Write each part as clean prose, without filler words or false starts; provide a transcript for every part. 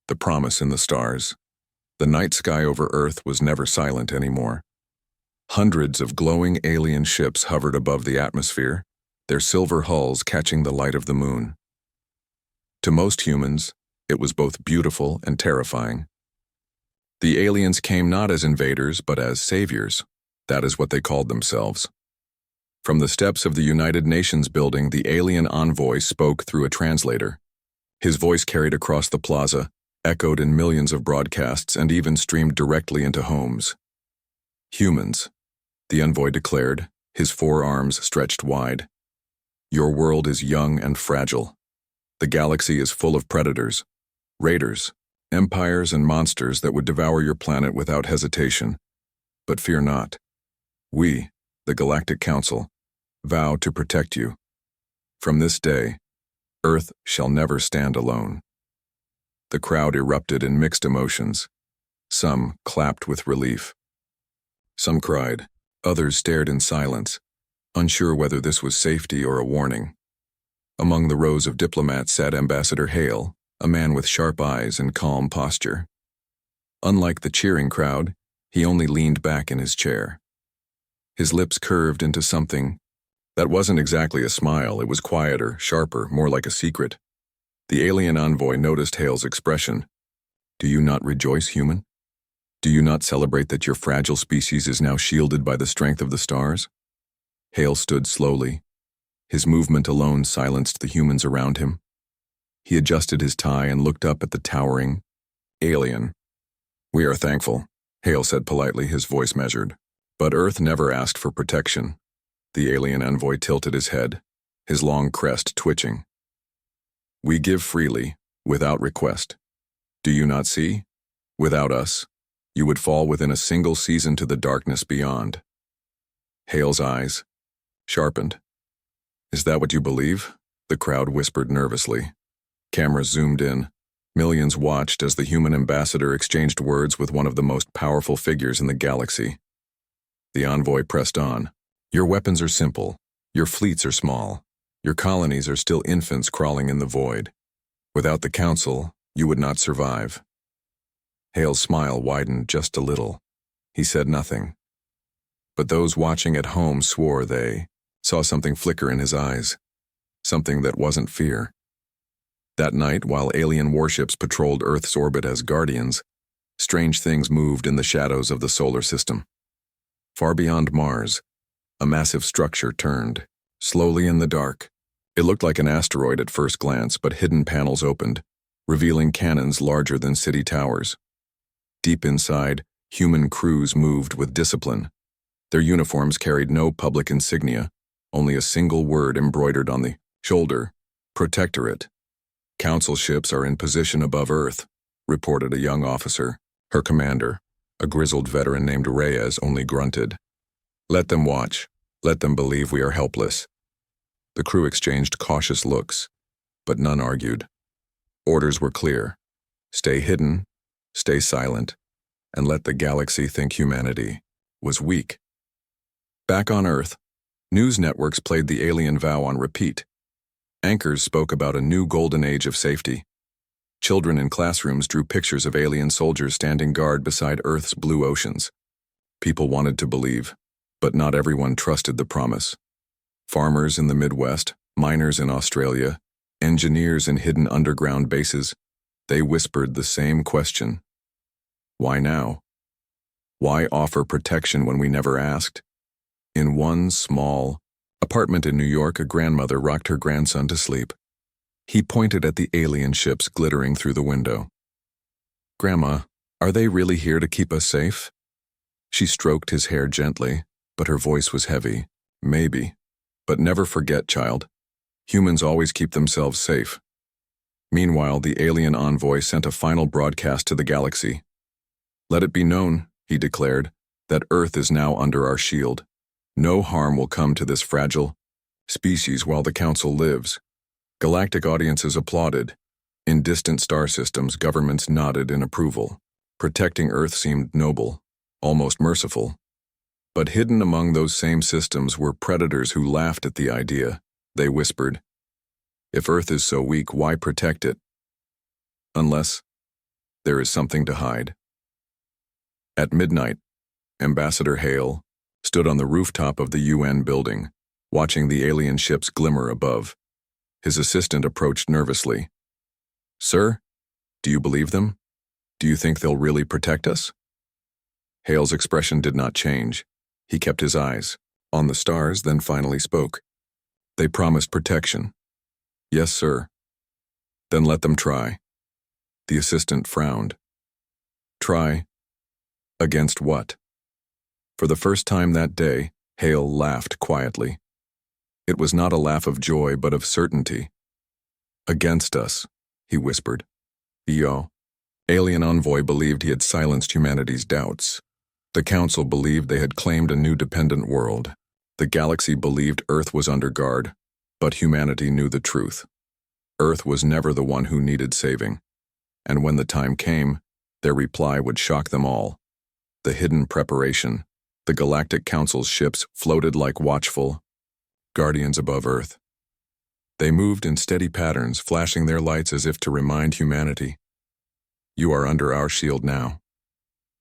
the promise in the stars. The night sky over Earth was never silent anymore. Hundreds of glowing alien ships hovered above the atmosphere, their silver hulls catching the light of the moon. To most humans, it was both beautiful and terrifying. The aliens came not as invaders, but as saviors. That is what they called themselves. From the steps of the United Nations building, the alien envoy spoke through a translator. His voice carried across the plaza, echoed in millions of broadcasts, and even streamed directly into homes. Humans, the envoy declared, his four arms stretched wide. Your world is young and fragile. The galaxy is full of predators, raiders, empires, and monsters that would devour your planet without hesitation. But fear not. We, the Galactic Council, vow to protect you. From this day, Earth shall never stand alone. The crowd erupted in mixed emotions. Some clapped with relief. Some cried. Others stared in silence, unsure whether this was safety or a warning. Among the rows of diplomats sat Ambassador Hale, a man with sharp eyes and calm posture. Unlike the cheering crowd, he only leaned back in his chair. His lips curved into something that wasn't exactly a smile. It was quieter, sharper, more like a secret. The alien envoy noticed Hale's expression. Do you not rejoice, human? Do you not celebrate that your fragile species is now shielded by the strength of the stars? Hale stood slowly. His movement alone silenced the humans around him. He adjusted his tie and looked up at the towering alien. We are thankful, Hale said politely, his voice measured. But Earth never asked for protection. The alien envoy tilted his head, his long crest twitching. We give freely, without request. Do you not see? Without us, you would fall within a single season to the darkness beyond. Hale's eyes sharpened. Is that what you believe? The crowd whispered nervously. Cameras zoomed in. Millions watched as the human ambassador exchanged words with one of the most powerful figures in the galaxy. The envoy pressed on. Your weapons are simple. Your fleets are small. Your colonies are still infants crawling in the void. Without the Council, you would not survive. Hale's smile widened just a little. He said nothing. But those watching at home swore they saw something flicker in his eyes. Something that wasn't fear. That night, while alien warships patrolled Earth's orbit as guardians, strange things moved in the shadows of the solar system. Far beyond Mars, a massive structure turned, slowly in the dark. It looked like an asteroid at first glance, but hidden panels opened, revealing cannons larger than city towers. Deep inside, human crews moved with discipline. Their uniforms carried no public insignia, only a single word embroidered on the shoulder: Protectorate. Council ships are in position above Earth, reported a young officer. Her commander, a grizzled veteran named Reyes, only grunted. Let them watch. Let them believe we are helpless. The crew exchanged cautious looks, but none argued. Orders were clear. Stay hidden, stay silent, and let the galaxy think humanity was weak. Back on Earth, news networks played the alien vow on repeat. Anchors spoke about a new golden age of safety. Children in classrooms drew pictures of alien soldiers standing guard beside Earth's blue oceans. People wanted to believe, but not everyone trusted the promise. Farmers in the Midwest, miners in Australia, engineers in hidden underground bases, they whispered the same question. Why now? Why offer protection when we never asked? In one small apartment in New York, a grandmother rocked her grandson to sleep. He pointed at the alien ships glittering through the window. Grandma, are they really here to keep us safe? She stroked his hair gently, but her voice was heavy. Maybe. But never forget, child. Humans always keep themselves safe. Meanwhile, the alien envoy sent a final broadcast to the galaxy. Let it be known, he declared, that Earth is now under our shield. No harm will come to this fragile species while the Council lives. Galactic audiences applauded. In distant star systems, governments nodded in approval. Protecting Earth seemed noble, almost merciful. But hidden among those same systems were predators who laughed at the idea. They whispered, if Earth is so weak, why protect it? Unless There is something to hide. At midnight, Ambassador Hale stood on the rooftop of the UN building, watching the alien ships glimmer above. His assistant approached nervously. "Sir, do you believe them? Do you think they'll really protect us?" Hale's expression did not change. He kept his eyes on the stars, then finally spoke. "They promised protection." "Yes, sir." "Then let them try." The assistant frowned. "Try? Against what?" For the first time that day, Hale laughed quietly. It was not a laugh of joy, but of certainty. "Against us," he whispered. The alien envoy believed he had silenced humanity's doubts. The Council believed they had claimed a new dependent world. The galaxy believed Earth was under guard, but humanity knew the truth. Earth was never the one who needed saving. And when the time came, their reply would shock them all. The hidden preparation. The Galactic Council's ships floated like watchful guardians above Earth. They moved in steady patterns, flashing their lights as if to remind humanity, "You are under our shield now."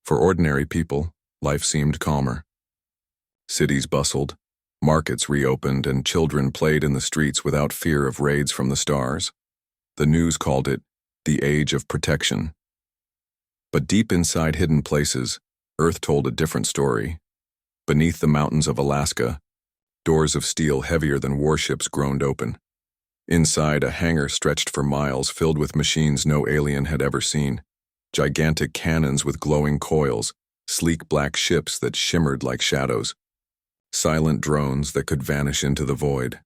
For ordinary people, life seemed calmer. Cities bustled, markets reopened, and children played in the streets without fear of raids from the stars. The news called it the Age of Protection. But deep inside hidden places, Earth told a different story. Beneath the mountains of Alaska, doors of steel heavier than warships groaned open. Inside, a hangar stretched for miles, filled with machines no alien had ever seen. Gigantic cannons with glowing coils, sleek black ships that shimmered like shadows, silent drones that could vanish into the void.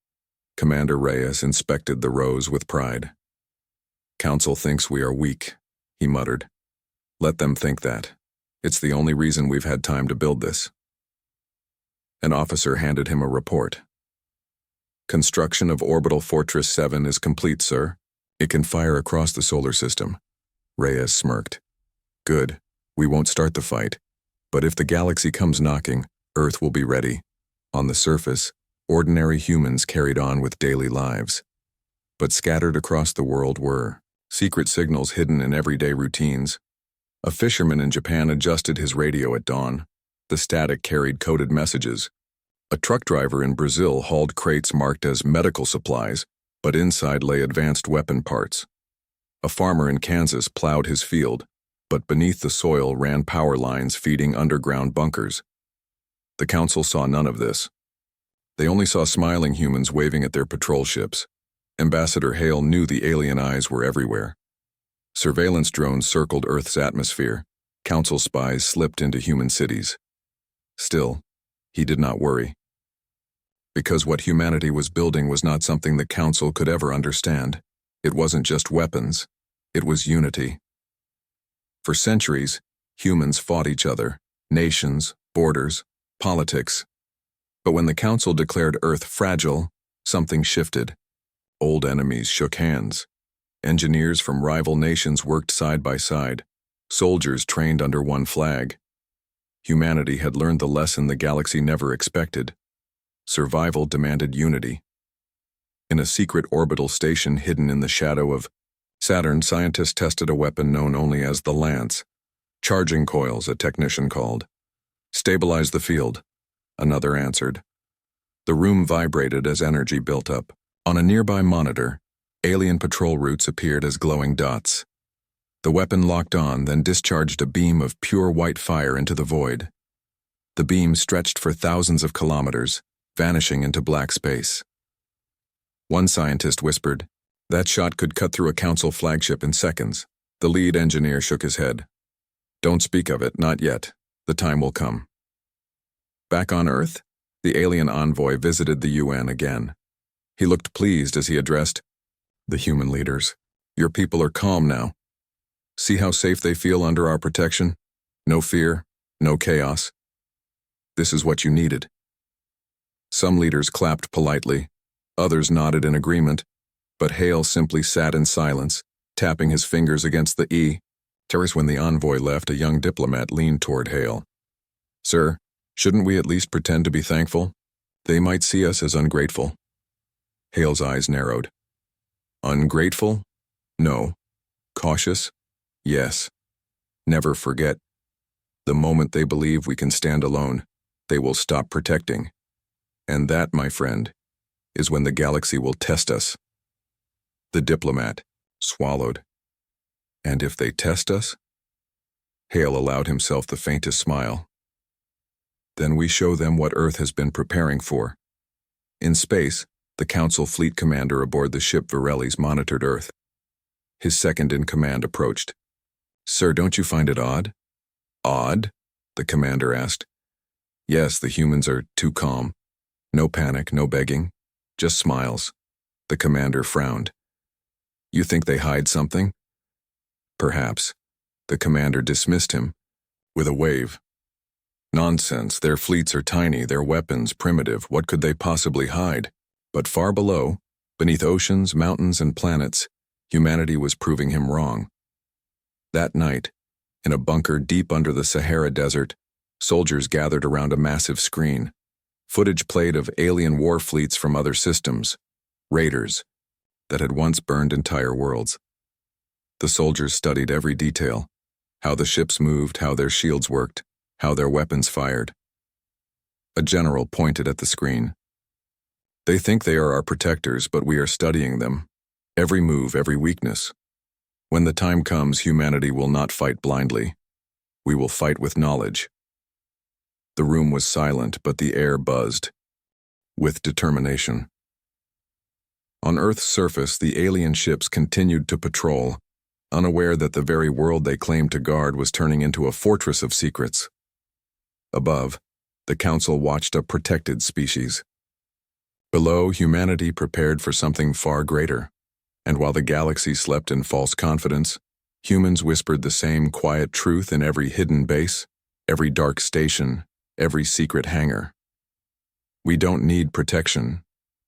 Commander Reyes inspected the rows with pride. "Council thinks we are weak," he muttered. "Let them think that. It's the only reason we've had time to build this." An officer handed him a report. "Construction of Orbital Fortress 7 is complete, sir. It can fire across the solar system." Reyes smirked. "Good. We won't start the fight. But if the galaxy comes knocking, Earth will be ready." On the surface, ordinary humans carried on with daily lives. But scattered across the world were secret signals hidden in everyday routines. A fisherman in Japan adjusted his radio at dawn. The static carried coded messages. A truck driver in Brazil hauled crates marked as medical supplies, but inside lay advanced weapon parts. A farmer in Kansas plowed his field, but beneath the soil ran power lines feeding underground bunkers. The Council saw none of this. They only saw smiling humans waving at their patrol ships. Ambassador Hale knew the alien eyes were everywhere. Surveillance drones circled Earth's atmosphere. Council spies slipped into human cities. Still, he did not worry. Because what humanity was building was not something the Council could ever understand. It wasn't just weapons. It was unity. For centuries, humans fought each other, nations, borders, politics. But when the Council declared Earth fragile, something shifted. Old enemies shook hands. Engineers from rival nations worked side by side. Soldiers trained under one flag. Humanity had learned the lesson the galaxy never expected. Survival demanded unity. In a secret orbital station hidden in the shadow of Saturn, scientists tested a weapon known only as the Lance. "Charging coils," a technician called. "Stabilize the field," another answered. The room vibrated as energy built up. On a nearby monitor, alien patrol routes appeared as glowing dots. The weapon locked on, then discharged a beam of pure white fire into the void. The beam stretched for thousands of kilometers, vanishing into black space. One scientist whispered, "That shot could cut through a Council flagship in seconds." The lead engineer shook his head. "Don't speak of it, not yet. The time will come." Back on Earth, the alien envoy visited the UN again. He looked pleased as he addressed the human leaders. "Your people are calm now. See how safe they feel under our protection? No fear, no chaos. This is what you needed." Some leaders clapped politely, others nodded in agreement, but Hale simply sat in silence, tapping his fingers against the E. When the envoy left, a young diplomat leaned toward Hale. "Sir, shouldn't we at least pretend to be thankful? They might see us as ungrateful." Hale's eyes narrowed. "Ungrateful? No. Cautious? Yes. Never forget, the moment they believe we can stand alone, they will stop protecting. And that, my friend, is when the galaxy will test us. The diplomat swallowed. And if they test us? Hale allowed himself the faintest smile. Then we show them what Earth has been preparing for. In space, the Council fleet commander aboard the ship Varelli's monitored Earth. His second-in-command approached. "Sir, don't you find it odd?" "Odd?" the commander asked. "Yes, the humans are too calm. No panic, no begging, just smiles." The commander frowned. "You think they hide something?" "Perhaps." The commander dismissed him with a wave. "Nonsense, their fleets are tiny, their weapons primitive, what could they possibly hide?" But far below, beneath oceans, mountains, and planets, humanity was proving him wrong. That night, in a bunker deep under the Sahara Desert, soldiers gathered around a massive screen. Footage played of alien war fleets from other systems, raiders, that had once burned entire worlds. The soldiers studied every detail, how the ships moved, how their shields worked, how their weapons fired. A general pointed at the screen. "They think they are our protectors, but we are studying them. Every move, every weakness. When the time comes, humanity will not fight blindly. We will fight with knowledge." The room was silent, but the air buzzed with determination. On Earth's surface, the alien ships continued to patrol, unaware that the very world they claimed to guard was turning into a fortress of secrets. Above, the Council watched a protected species. Below, humanity prepared for something far greater, and while the galaxy slept in false confidence, humans whispered the same quiet truth in every hidden base, every dark station, every secret hangar. We don't need protection.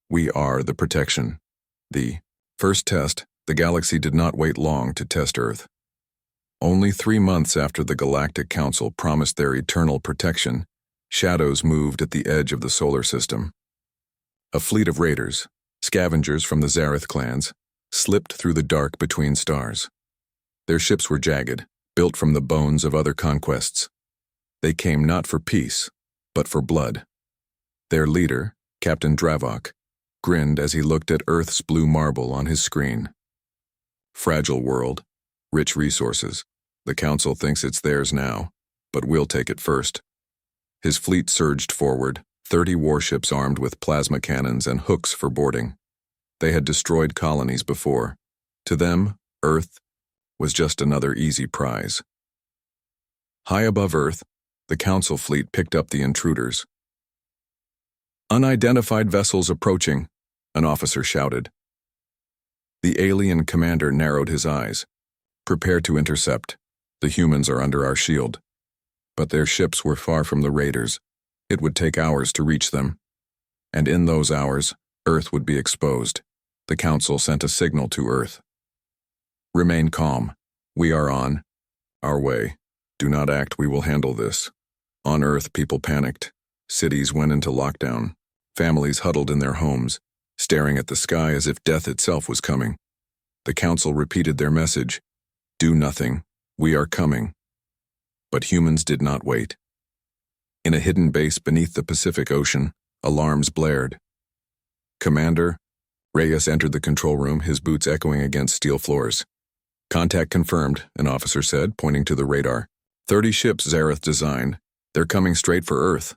We are the protection. The first test, the galaxy did not wait long to test Earth. Only 3 months after the Galactic Council promised their eternal protection, shadows moved at the edge of the solar system. A fleet of raiders, scavengers from the Zareth clans, slipped through the dark between stars. Their ships were jagged, built from the bones of other conquests. They came not for peace, but for blood. Their leader, Captain Dravok, grinned as he looked at Earth's blue marble on his screen. "Fragile world, rich resources. The Council thinks it's theirs now, but we'll take it first." His fleet surged forward, 30 warships armed with plasma cannons and hooks for boarding. They had destroyed colonies before. To them, Earth was just another easy prize. High above Earth, the Council fleet picked up the intruders. "Unidentified vessels approaching," an officer shouted. The alien commander narrowed his eyes. "Prepare to intercept. The humans are under our shield." But their ships were far from the raiders. It would take hours to reach them. And in those hours, Earth would be exposed. The Council sent a signal to Earth. "Remain calm. We are on our way. Do not act, we will handle this." On Earth, people panicked. Cities went into lockdown. Families huddled in their homes, staring at the sky as if death itself was coming. The Council repeated their message. "Do nothing. We are coming." But humans did not wait. In a hidden base beneath the Pacific Ocean, alarms blared. "Commander," Reyes entered the control room, his boots echoing against steel floors. "Contact confirmed," an officer said, pointing to the radar. 30 ships Zareth designed. They're coming straight for Earth."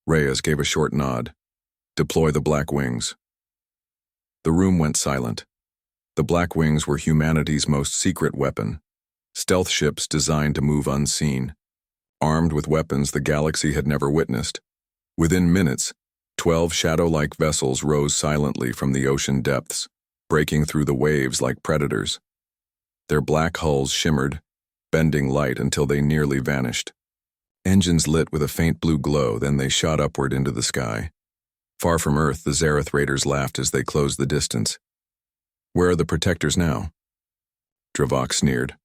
Reyes gave a short nod. "Deploy the Black Wings." The room went silent. The Black Wings were humanity's most secret weapon. Stealth ships designed to move unseen. Armed with weapons the galaxy had never witnessed. Within minutes, 12 shadow-like vessels rose silently from the ocean depths, breaking through the waves like predators. Their black hulls shimmered, bending light until they nearly vanished. Engines lit with a faint blue glow, then they shot upward into the sky. Far from Earth, the Zareth raiders laughed as they closed the distance. "Where are the protectors now?" Dravok sneered.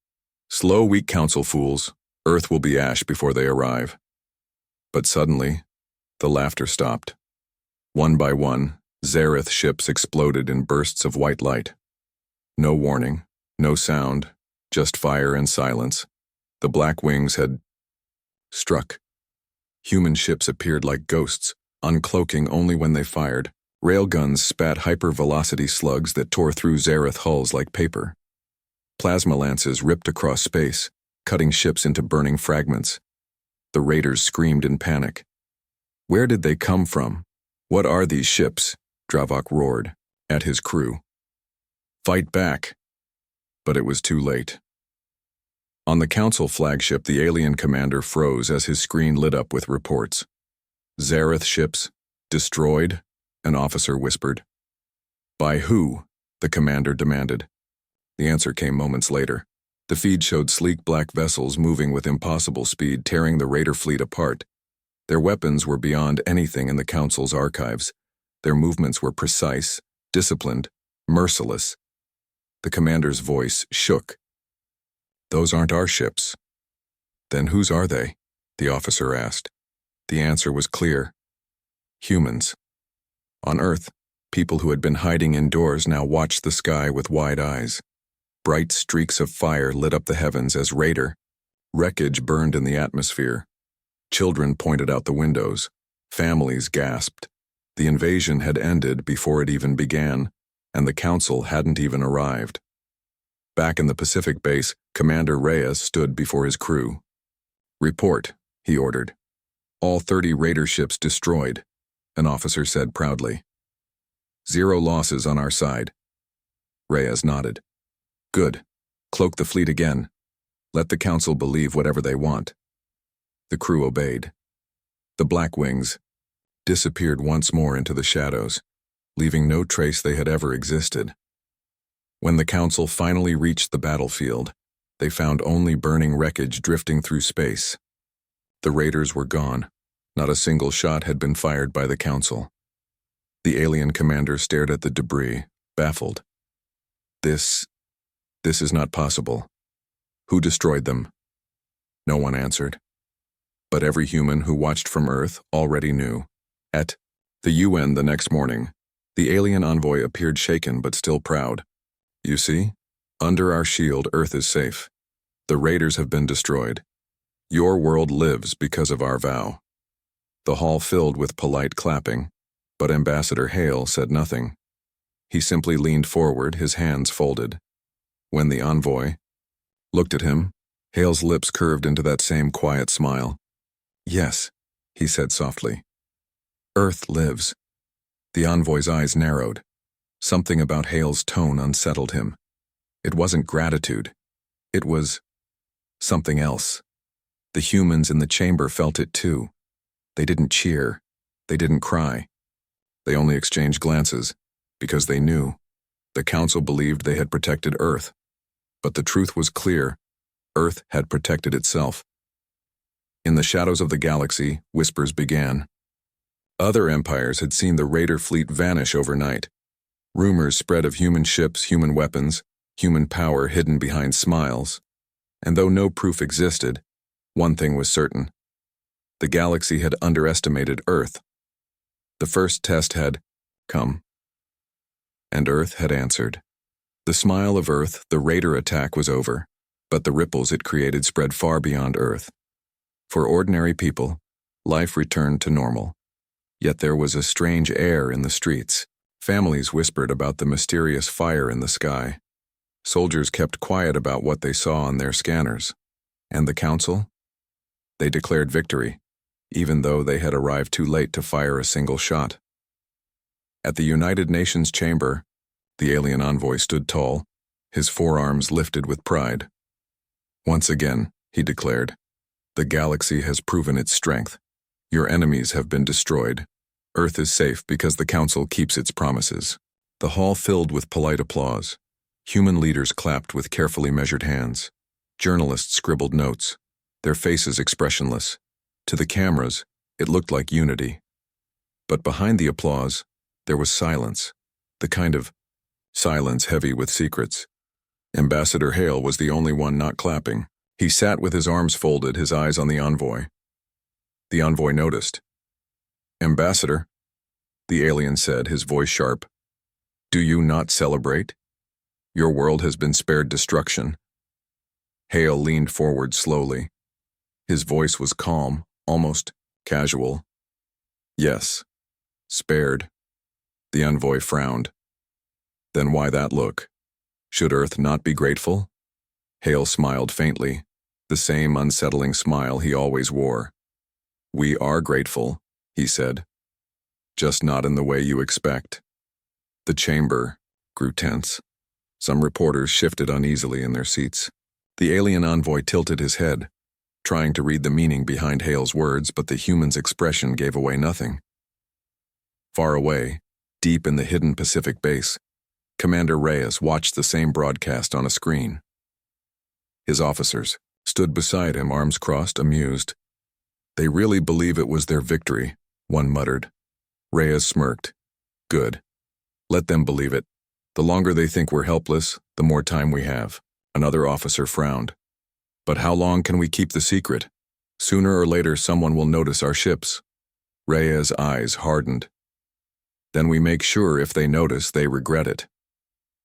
"Slow, weak Council fools. Earth will be ash before they arrive." But suddenly, the laughter stopped. One by one, Zareth ships exploded in bursts of white light. No warning, no sound, just fire and silence. The black wings had struck. Human ships appeared like ghosts, uncloaking only when they fired. Railguns spat hypervelocity slugs that tore through Zareth hulls like paper. Plasma lances ripped across space, cutting ships into burning fragments. The raiders screamed in panic. Where did they come from? What are these ships? Dravok roared at his crew. Fight back! But it was too late. On the Council flagship, the alien commander froze as his screen lit up with reports. Zareth ships, destroyed, an officer whispered. By who? The commander demanded. The answer came moments later. The feed showed sleek black vessels moving with impossible speed, tearing the raider fleet apart. Their weapons were beyond anything in the Council's archives. Their movements were precise, disciplined, merciless. The commander's voice shook. Those aren't our ships. Then whose are they? The officer asked. The answer was clear. Humans. On Earth, people who had been hiding indoors now watched the sky with wide eyes. Bright streaks of fire lit up the heavens as wreckage burned in the atmosphere. Children pointed out the windows. Families gasped. The invasion had ended before it even began, and the Council hadn't even arrived. Back in the Pacific base, Commander Reyes stood before his crew. Report, he ordered. All 30 raider ships destroyed, an officer said proudly. 0 losses on our side. Reyes nodded. Good. Cloak the fleet again. Let the Council believe whatever they want. The crew obeyed. The Black Wings disappeared once more into the shadows, leaving no trace they had ever existed. When the Council finally reached the battlefield, they found only burning wreckage drifting through space. The raiders were gone. Not a single shot had been fired by the Council. The alien commander stared at the debris, baffled. This is not possible. Who destroyed them? No one answered. But every human who watched from Earth already knew. At the UN the next morning, the alien envoy appeared shaken but still proud. You see, under our shield, Earth is safe. The raiders have been destroyed. Your world lives because of our vow. The hall filled with polite clapping, but Ambassador Hale said nothing. He simply leaned forward, his hands folded. When the envoy looked at him, Hale's lips curved into that same quiet smile. Yes, he said softly. Earth lives. The envoy's eyes narrowed. Something about Hale's tone unsettled him. It wasn't gratitude. It was something else. The humans in the chamber felt it too. They didn't cheer. They didn't cry. They only exchanged glances, because they knew. The Council believed they had protected Earth. But the truth was clear. Earth had protected itself. In the shadows of the galaxy, whispers began. Other empires had seen the raider fleet vanish overnight. Rumors spread of human ships, human weapons, human power hidden behind smiles. And though no proof existed, one thing was certain. The galaxy had underestimated Earth. The first test had come. And Earth had answered. The smile of Earth, the raider attack was over, but the ripples it created spread far beyond Earth. For ordinary people, life returned to normal. Yet there was a strange air in the streets. Families whispered about the mysterious fire in the sky. Soldiers kept quiet about what they saw on their scanners. And the Council? They declared victory, even though they had arrived too late to fire a single shot. At the United Nations chamber, the alien envoy stood tall, his forearms lifted with pride. Once again, he declared, the galaxy has proven its strength. Your enemies have been destroyed. Earth is safe because the Council keeps its promises. The hall filled with polite applause. Human leaders clapped with carefully measured hands. Journalists scribbled notes, their faces expressionless. To the cameras, it looked like unity. But behind the applause, there was silence, the kind of silence heavy with secrets. Ambassador Hale was the only one not clapping. He sat with his arms folded, his eyes on the envoy. The envoy noticed. Ambassador, the alien said, his voice sharp, do you not celebrate? Your world has been spared destruction. Hale leaned forward slowly. His voice was calm, almost casual. Yes. Spared. The envoy frowned. Then why that look? Should Earth not be grateful? Hale smiled faintly, the same unsettling smile he always wore. We are grateful, he said. Just not in the way you expect. The chamber grew tense. Some reporters shifted uneasily in their seats. The alien envoy tilted his head, trying to read the meaning behind Hale's words, but the human's expression gave away nothing. Far away, deep in the hidden Pacific base, Commander Reyes watched the same broadcast on a screen. His officers stood beside him, arms crossed, amused. They really believe it was their victory, one muttered. Reyes smirked. Good. Let them believe it. The longer they think we're helpless, the more time we have. Another officer frowned. But how long can we keep the secret? Sooner or later someone will notice our ships. Reyes' eyes hardened. Then we make sure if they notice, they regret it.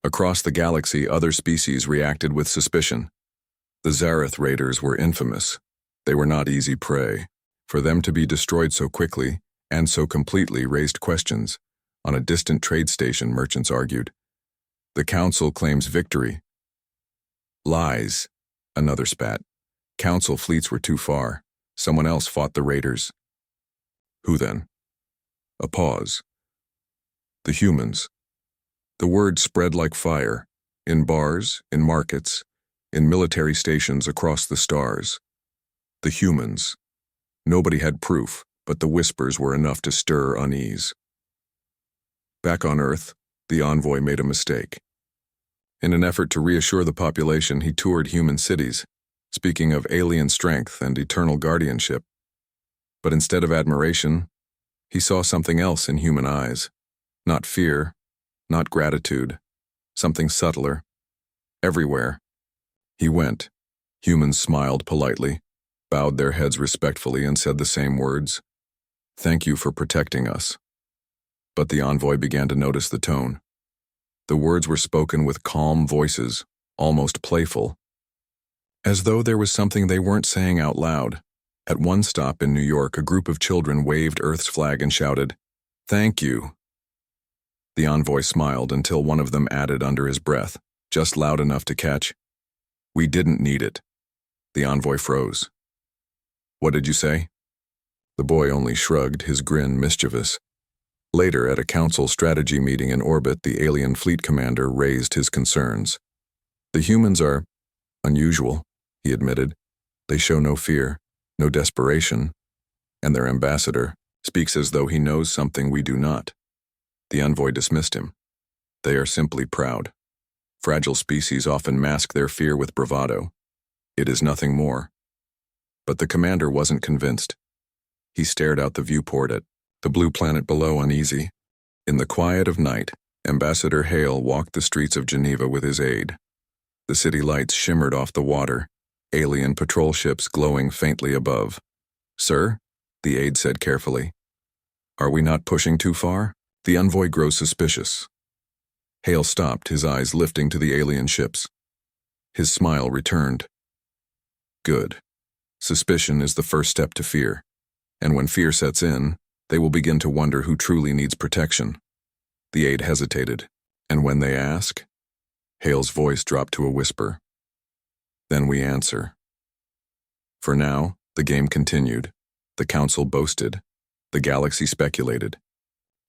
Across the galaxy, other species reacted with suspicion. The Zareth raiders were infamous. They were not easy prey. For them to be destroyed so quickly and so completely raised questions. On a distant trade station, merchants argued. The Council claims victory. Lies, another spat. Council fleets were too far. Someone else fought the raiders. Who then? A pause. The humans. The word spread like fire, in bars, in markets, in military stations across the stars. The humans. Nobody had proof, but the whispers were enough to stir unease. Back on Earth, the envoy made a mistake. In an effort to reassure the population, he toured human cities, speaking of alien strength and eternal guardianship. But instead of admiration, he saw something else in human eyes. Not fear, not gratitude, something subtler. Everywhere. He went. Humans smiled politely, bowed their heads respectfully, and said the same words. Thank you for protecting us. But the envoy began to notice the tone. The words were spoken with calm voices, almost playful, as though there was something they weren't saying out loud. At one stop in New York, a group of children waved Earth's flag and shouted, "Thank you." The envoy smiled until one of them added under his breath, just loud enough to catch, "We didn't need it." The envoy froze. What did you say? The boy only shrugged, his grin mischievous. Later, at a council strategy meeting in orbit, the alien fleet commander raised his concerns. The humans are unusual, he admitted. They show no fear, no desperation, and their ambassador speaks as though he knows something we do not. The envoy dismissed him. They are simply proud. Fragile species often mask their fear with bravado. It is nothing more. But the commander wasn't convinced. He stared out the viewport at the blue planet below, uneasy. In the quiet of night, Ambassador Hale walked the streets of Geneva with his aide. The city lights shimmered off the water, alien patrol ships glowing faintly above. Sir, the aide said carefully. Are we not pushing too far? The envoy grows suspicious. Hale stopped, his eyes lifting to the alien ships. His smile returned. Good. Suspicion is the first step to fear. And when fear sets in, they will begin to wonder who truly needs protection. The aide hesitated. And when they ask? Hale's voice dropped to a whisper. Then we answer. For now, the game continued. The council boasted. The galaxy speculated.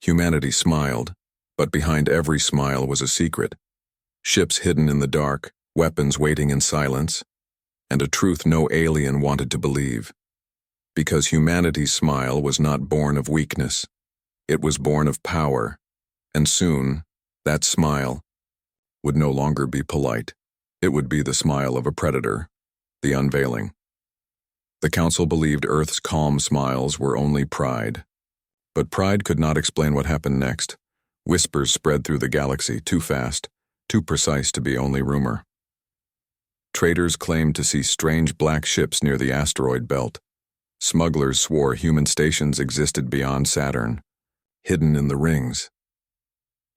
Humanity smiled, but behind every smile was a secret. Ships hidden in the dark, weapons waiting in silence, and a truth no alien wanted to believe. Because humanity's smile was not born of weakness. It was born of power, and soon, that smile would no longer be polite. It would be the smile of a predator, the unveiling. The council believed Earth's calm smiles were only pride. But pride could not explain what happened next. Whispers spread through the galaxy, too fast, too precise to be only rumor. Traders claimed to see strange black ships near the asteroid belt. Smugglers swore human stations existed beyond Saturn, hidden in the rings.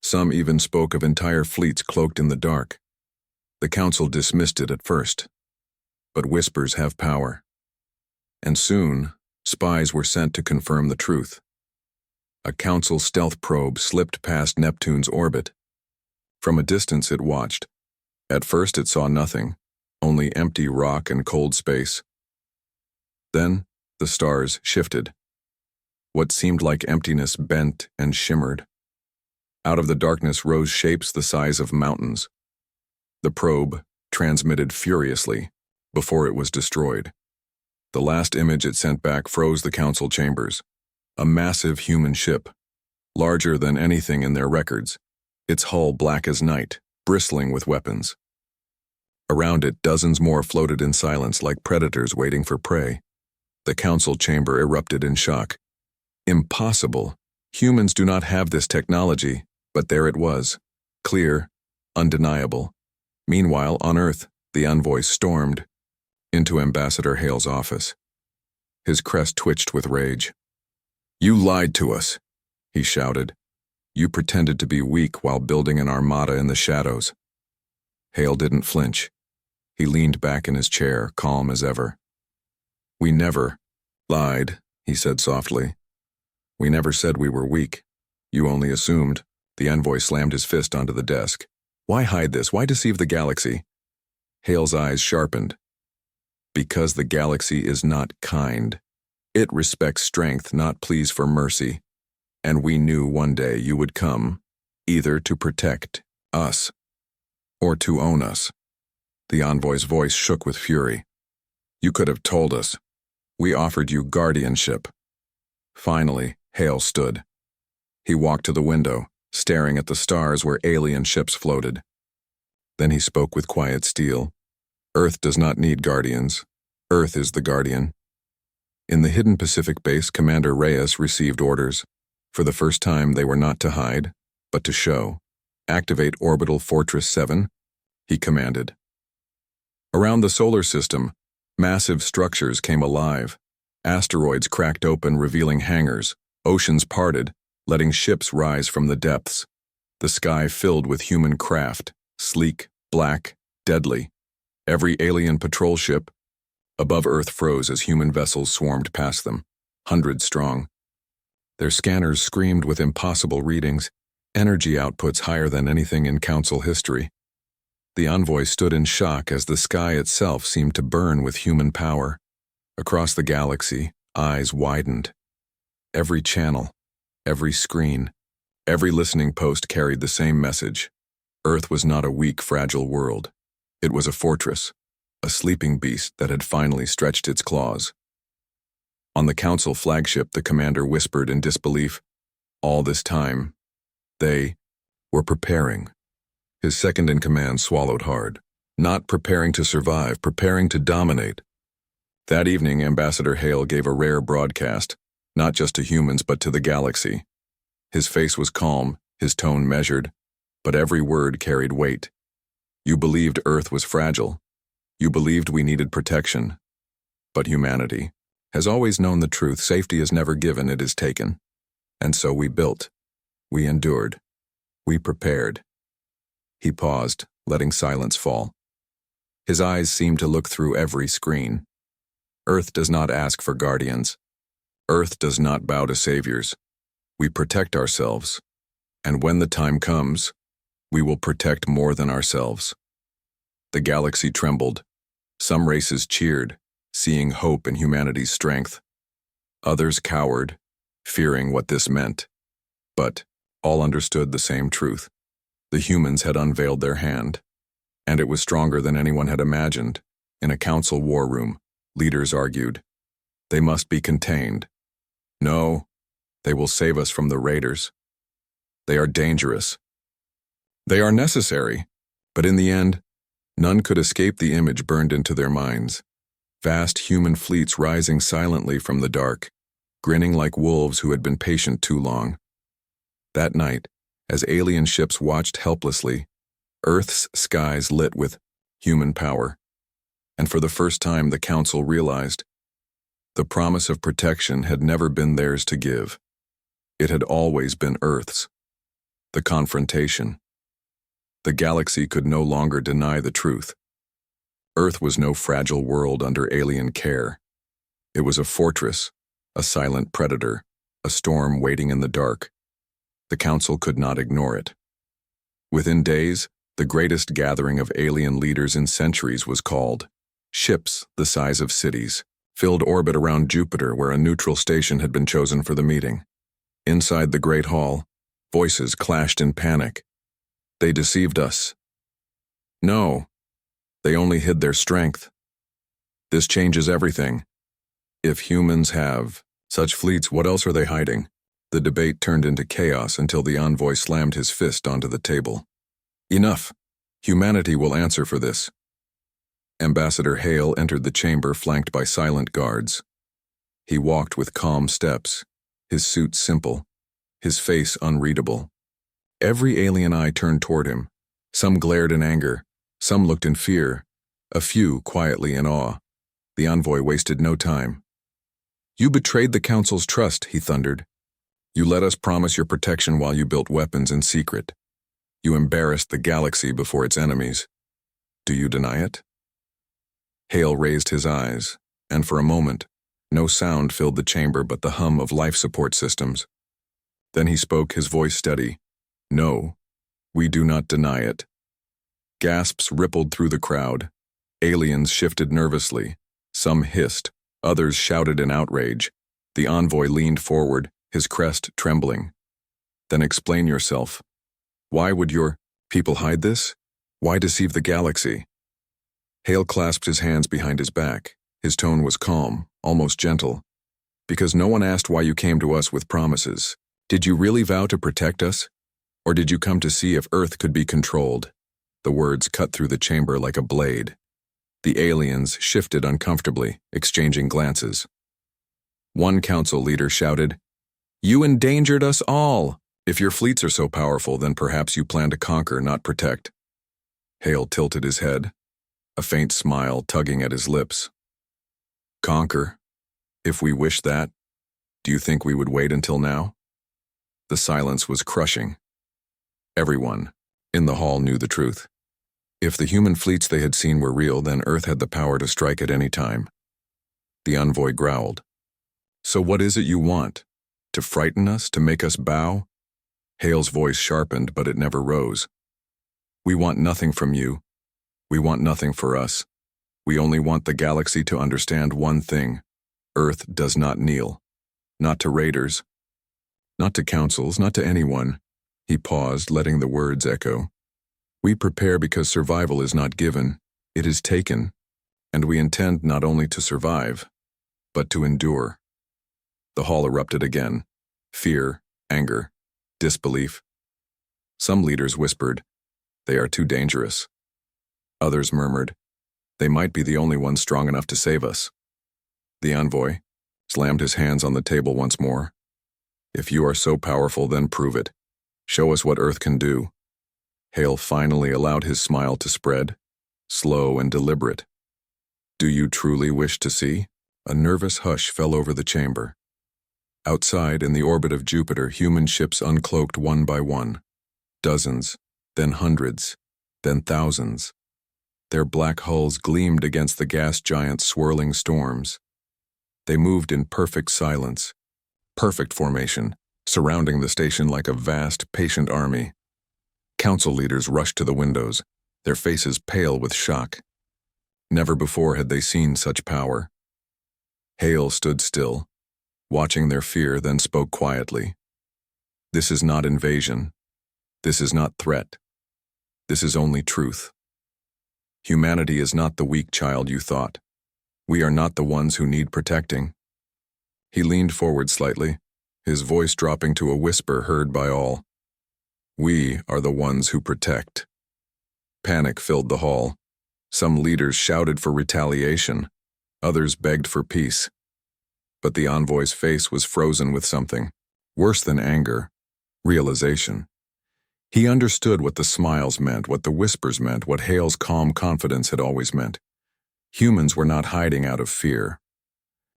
Some even spoke of entire fleets cloaked in the dark. The council dismissed it at first. but whispers have power. And soon, spies were sent to confirm the truth. A Council stealth probe slipped past Neptune's orbit. From a distance it watched. At first it saw nothing, only empty rock and cold space. Then, the stars shifted. What seemed like emptiness bent and shimmered. Out of the darkness rose shapes the size of mountains. The probe transmitted furiously before it was destroyed. The last image it sent back froze the Council chambers. A massive human ship, larger than anything in their records, its hull black as night, bristling with weapons. Around it, dozens more floated in silence like predators waiting for prey. The Council chamber erupted in shock. Impossible! Humans do not have this technology, but there it was, clear, undeniable. Meanwhile, on Earth, the envoy stormed into Ambassador Hale's office. His crest twitched with rage. "You lied to us," he shouted. "You pretended to be weak while building an armada in the shadows." Hale didn't flinch. He leaned back in his chair, calm as ever. "We never lied," he said softly. "We never said we were weak. You only assumed." The envoy slammed his fist onto the desk. "Why hide this? Why deceive the galaxy?" Hale's eyes sharpened. "Because the galaxy is not kind. It respects strength, not pleas for mercy. And we knew one day you would come, either to protect us or to own us." The envoy's voice shook with fury. "You could have told us. We offered you guardianship." Finally, Hale stood. He walked to the window, staring at the stars where alien ships floated. Then he spoke with quiet steel. "Earth does not need guardians. Earth is the guardian." In the hidden Pacific base, Commander Reyes received orders. For the first time, they were not to hide, but to show. "Activate Orbital Fortress 7, he commanded. Around the solar system, massive structures came alive. Asteroids cracked open, revealing hangars. Oceans parted, letting ships rise from the depths. The sky filled with human craft, sleek, black, deadly. Every alien patrol ship above Earth froze as human vessels swarmed past them, hundreds strong. Their scanners screamed with impossible readings, energy outputs higher than anything in Council history. The envoy stood in shock as the sky itself seemed to burn with human power. Across the galaxy, eyes widened. Every channel, every screen, every listening post carried the same message. Earth was not a weak, fragile world. It was a fortress, a sleeping beast that had finally stretched its claws. On the Council flagship, the commander whispered in disbelief. All this time, they were preparing. His second-in-command swallowed hard. Not preparing to survive, preparing to dominate. That evening, Ambassador Hale gave a rare broadcast, not just to humans but to the galaxy. His face was calm, his tone measured, but every word carried weight. You believed Earth was fragile. You believed we needed protection. But humanity has always known the truth. Safety is never given, it is taken. And so we built. We endured. We prepared. He paused, letting silence fall. His eyes seemed to look through every screen. Earth does not ask for guardians. Earth does not bow to saviors. We protect ourselves. And when the time comes, we will protect more than ourselves. The galaxy trembled. Some races cheered, seeing hope in humanity's strength. Others cowered, fearing what this meant. But all understood the same truth. The humans had unveiled their hand, and it was stronger than anyone had imagined. In a council war room, leaders argued. They must be contained. No, they will save us from the raiders. They are dangerous. They are necessary, but in the end, none could escape the image burned into their minds. Vast human fleets rising silently from the dark, grinning like wolves who had been patient too long. That night, as alien ships watched helplessly, Earth's skies lit with human power. And for the first time, the Council realized the promise of protection had never been theirs to give. It had always been Earth's. The confrontation. The galaxy could no longer deny the truth. Earth was no fragile world under alien care. It was a fortress, a silent predator, a storm waiting in the dark. The Council could not ignore it. Within days, the greatest gathering of alien leaders in centuries was called. Ships, the size of cities, filled orbit around Jupiter where a neutral station had been chosen for the meeting. Inside the Great Hall, voices clashed in panic. They deceived us. No, they only hid their strength. This changes everything. If humans have such fleets, what else are they hiding? The debate turned into chaos until the envoy slammed his fist onto the table. Enough. Humanity will answer for this. Ambassador Hale entered the chamber flanked by silent guards. He walked with calm steps, his suit simple, his face unreadable. Every alien eye turned toward him. Some glared in anger, some looked in fear, a few quietly in awe. The envoy wasted no time. You betrayed the Council's trust, he thundered. You let us promise your protection while you built weapons in secret. You embarrassed the galaxy before its enemies. Do you deny it? Hale raised his eyes, and for a moment, no sound filled the chamber but the hum of life support systems. Then he spoke, his voice steady. No, we do not deny it. Gasps rippled through the crowd. Aliens shifted nervously. Some hissed, others shouted in outrage. The envoy leaned forward, his crest trembling. Then explain yourself. Why would your people hide this? Why deceive the galaxy? Hale clasped his hands behind his back. His tone was calm, almost gentle. Because no one asked why you came to us with promises. Did you really vow to protect us? Or did you come to see if Earth could be controlled? The words cut through the chamber like a blade. The aliens shifted uncomfortably, exchanging glances. One council leader shouted, You endangered us all! If your fleets are so powerful, then perhaps you plan to conquer, not protect. Hale tilted his head, a faint smile tugging at his lips. Conquer? If we wish that, do you think we would wait until now? The silence was crushing. Everyone in the hall knew the truth. If the human fleets they had seen were real, then Earth had the power to strike at any time. The envoy growled. So what is it you want? To frighten us? To make us bow? Hale's voice sharpened, but it never rose. We want nothing from you. We want nothing for us. We only want the galaxy to understand one thing. Earth does not kneel. Not to raiders. Not to councils, not to anyone. He paused, letting the words echo. We prepare because survival is not given, it is taken, and we intend not only to survive, but to endure. The hall erupted again. Fear, anger, disbelief. Some leaders whispered, They are too dangerous. Others murmured, They might be the only ones strong enough to save us. The envoy slammed his hands on the table once more. If you are so powerful, then prove it. Show us what Earth can do. Hale finally allowed his smile to spread, slow and deliberate. Do you truly wish to see? A nervous hush fell over the chamber. Outside, in the orbit of Jupiter, human ships uncloaked one by one. Dozens, then hundreds, then thousands. Their black hulls gleamed against the gas giant's swirling storms. They moved in perfect silence, perfect formation, surrounding the station like a vast, patient army. Council leaders rushed to the windows, their faces pale with shock. Never before had they seen such power. Hale stood still, watching their fear, then spoke quietly. This is not invasion. This is not threat. This is only truth. Humanity is not the weak child you thought. We are not the ones who need protecting. He leaned forward slightly, his voice dropping to a whisper heard by all. We are the ones who protect. Panic filled the hall. Some leaders shouted for retaliation. Others begged for peace. But the envoy's face was frozen with something, worse than anger, realization. He understood what the smiles meant, what the whispers meant, what Hale's calm confidence had always meant. Humans were not hiding out of fear.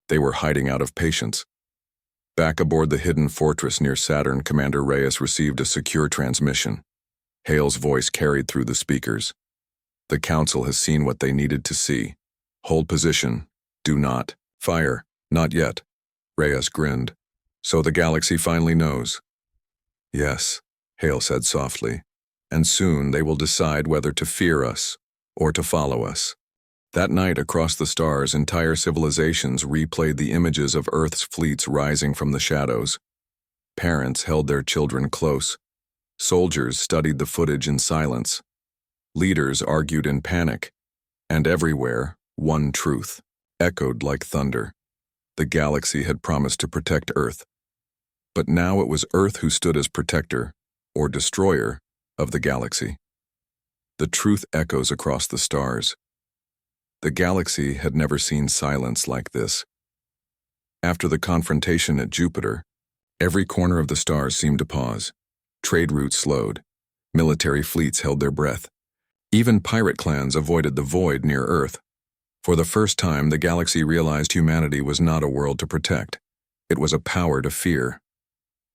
They were hiding out of patience. Back aboard the hidden fortress near Saturn, Commander Reyes received a secure transmission. Hale's voice carried through the speakers. The Council has seen what they needed to see. Hold position. Do not fire. Not yet. Reyes grinned. So the galaxy finally knows. Yes, Hale said softly. And soon they will decide whether to fear us or to follow us. That night across the stars, entire civilizations replayed the images of Earth's fleets rising from the shadows. Parents held their children close. Soldiers studied the footage in silence. Leaders argued in panic. And everywhere, one truth echoed like thunder. The galaxy had promised to protect Earth. But now it was Earth who stood as protector, or destroyer, of the galaxy. The truth echoes across the stars. The galaxy had never seen silence like this. After the confrontation at Jupiter, every corner of the stars seemed to pause. Trade routes slowed. Military fleets held their breath. Even pirate clans avoided the void near Earth. For the first time, the galaxy realized humanity was not a world to protect. It was a power to fear.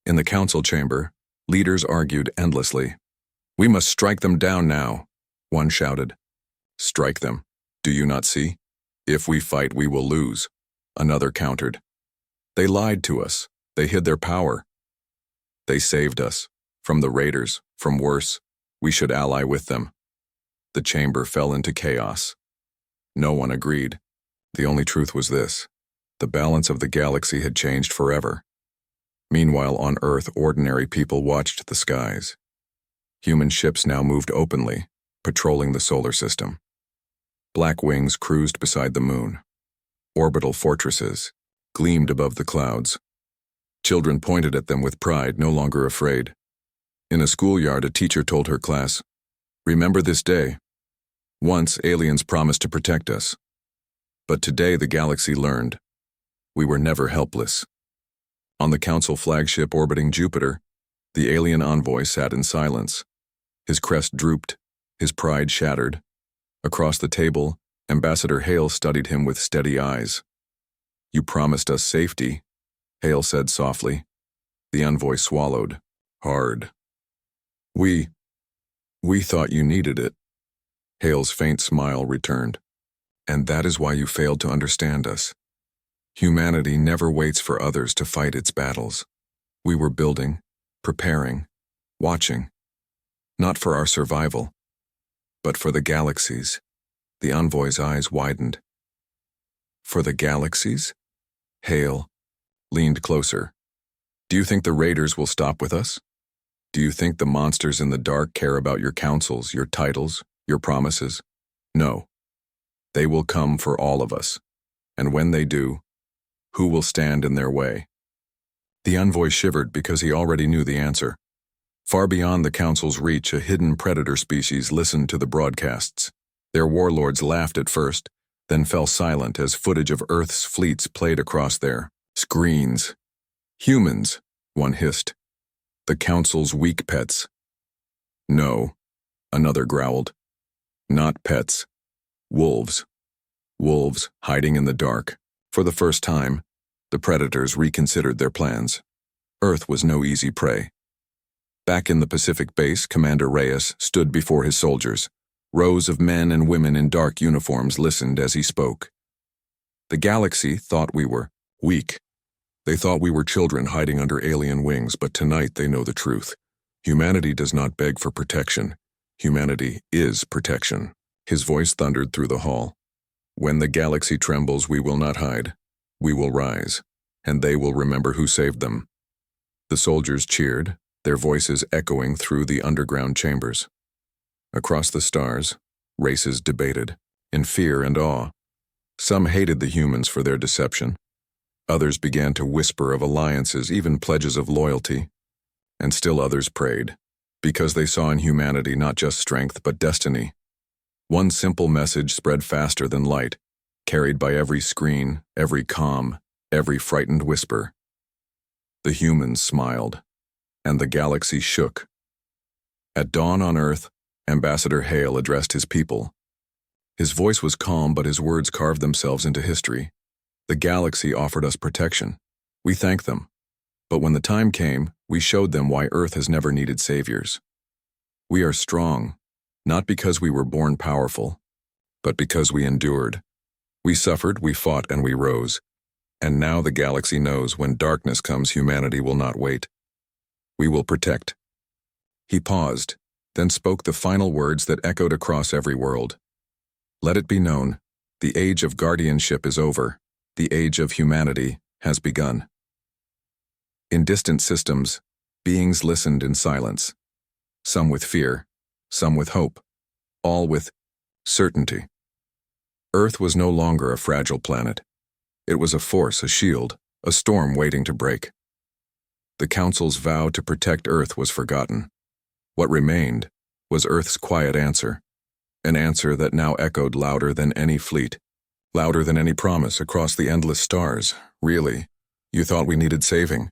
In the council chamber, leaders argued endlessly. "We must strike them down now," one shouted. "Strike them. Do you not see? If we fight, we will lose," another countered. "They lied to us. They hid their power. They saved us. From the raiders, from worse. We should ally with them." The chamber fell into chaos. No one agreed. The only truth was this: the balance of the galaxy had changed forever. Meanwhile, on Earth, ordinary people watched the skies. Human ships now moved openly, patrolling the solar system. Black wings cruised beside the moon. Orbital fortresses gleamed above the clouds. Children pointed at them with pride, no longer afraid. In a schoolyard, a teacher told her class, "Remember this day. Once, aliens promised to protect us. But today the galaxy learned. We were never helpless." On the Council flagship orbiting Jupiter, the alien envoy sat in silence. His crest drooped, his pride shattered. Across the table, Ambassador Hale studied him with steady eyes. "You promised us safety," Hale said softly. The envoy swallowed, hard. We thought you needed it." Hale's faint smile returned. "And that is why you failed to understand us. Humanity never waits for others to fight its battles. We were building, preparing, watching. Not for our survival, but for the galaxies." The envoy's eyes widened. "For the galaxies?" Hale leaned closer. "Do you think the raiders will stop with us? Do you think the monsters in the dark care about your councils, your titles, your promises? No. They will come for all of us. And when they do, who will stand in their way?" The envoy shivered because he already knew the answer. Far beyond the council's reach, a hidden predator species listened to the broadcasts. Their warlords laughed at first, then fell silent as footage of Earth's fleets played across their screens. "Humans," one hissed. "The council's weak pets." "No," another growled. "Not pets. Wolves. Wolves hiding in the dark." For the first time, the predators reconsidered their plans. Earth was no easy prey. Back in the Pacific base, Commander Reyes stood before his soldiers. Rows of men and women in dark uniforms listened as he spoke. "The galaxy thought we were weak. They thought we were children hiding under alien wings, but tonight they know the truth. Humanity does not beg for protection. Humanity is protection." His voice thundered through the hall. "When the galaxy trembles, we will not hide. We will rise, and they will remember who saved them." The soldiers cheered, their voices echoing through the underground chambers. Across the stars, races debated, in fear and awe. Some hated the humans for their deception. Others began to whisper of alliances, even pledges of loyalty. And still others prayed, because they saw in humanity not just strength but destiny. One simple message spread faster than light, carried by every screen, every comm, every frightened whisper. The humans smiled, and the galaxy shook. At dawn on Earth, Ambassador Hale addressed his people. His voice was calm, but his words carved themselves into history. "The galaxy offered us protection. We thank them. But when the time came, we showed them why Earth has never needed saviors. We are strong. Not because we were born powerful, but because we endured. We suffered, we fought, and we rose. And now the galaxy knows when darkness comes, humanity will not wait. We will protect. He paused, then spoke the final words that echoed across every world. Let it be known, the age of guardianship is over. The age of humanity has begun. In distant systems, beings listened in silence. Some with fear, some with hope, all with certainty. Earth was no longer a fragile planet. It was a force, a shield, a storm waiting to break. The Council's vow to protect Earth was forgotten. What remained was Earth's quiet answer, an answer that now echoed louder than any fleet, louder than any promise across the endless stars. Really, you thought we needed saving?